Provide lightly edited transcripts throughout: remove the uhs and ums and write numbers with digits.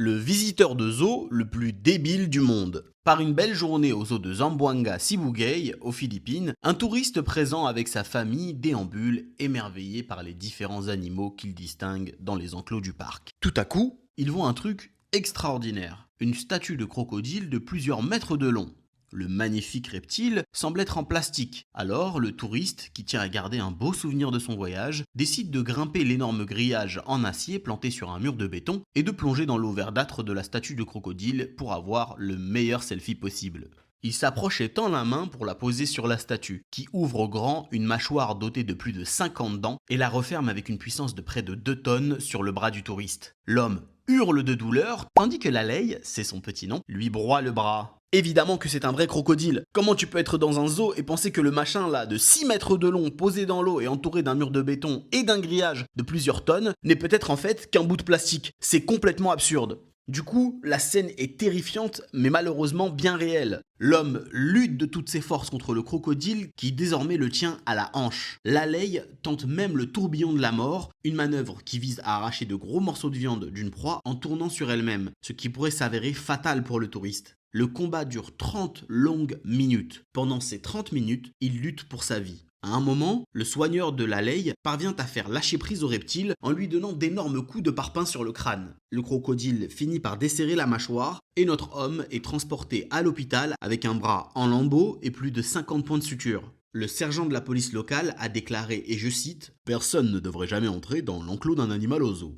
le visiteur de zoo le plus débile du monde. Par une belle journée au zoo de Zamboanga Sibugay, aux Philippines, un touriste présent avec sa famille déambule, émerveillé par les différents animaux qu'il distingue dans les enclos du parc. Tout à coup, il voit un truc extraordinaire, une statue de crocodile de plusieurs mètres de long. Le magnifique reptile semble être en plastique. Alors, le touriste, qui tient à garder un beau souvenir de son voyage, décide de grimper l'énorme grillage en acier planté sur un mur de béton et de plonger dans l'eau verdâtre de la statue de crocodile pour avoir le meilleur selfie possible. Il s'approche et tend la main pour la poser sur la statue, qui ouvre grand une mâchoire dotée de plus de 50 dents et la referme avec une puissance de près de 2 tonnes sur le bras du touriste. L'homme hurle de douleur, tandis que la Lei, c'est son petit nom, lui broie le bras. Évidemment que c'est un vrai crocodile. Comment tu peux être dans un zoo et penser que le machin là de 6 mètres de long posé dans l'eau et entouré d'un mur de béton et d'un grillage de plusieurs tonnes n'est peut-être en fait qu'un bout de plastique? C'est complètement absurde. Du coup, la scène est terrifiante mais malheureusement bien réelle. L'homme lutte de toutes ses forces contre le crocodile qui désormais le tient à la hanche. La Lei tente même le tourbillon de la mort, une manœuvre qui vise à arracher de gros morceaux de viande d'une proie en tournant sur elle-même, ce qui pourrait s'avérer fatal pour le touriste. Le combat dure 30 longues minutes. Pendant ces 30 minutes, il lutte pour sa vie. À un moment, le soigneur de la Lei parvient à faire lâcher prise au reptile en lui donnant d'énormes coups de parpaing sur le crâne. Le crocodile finit par desserrer la mâchoire et notre homme est transporté à l'hôpital avec un bras en lambeaux et plus de 50 points de suture. Le sergent de la police locale a déclaré, et je cite, « Personne ne devrait jamais entrer dans l'enclos d'un animal au zoo ».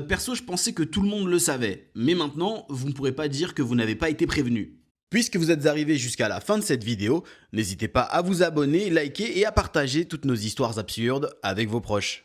Perso, je pensais que tout le monde le savait, mais maintenant, vous ne pourrez pas dire que vous n'avez pas été prévenu. Puisque vous êtes arrivé jusqu'à la fin de cette vidéo, n'hésitez pas à vous abonner, liker et à partager toutes nos histoires absurdes avec vos proches.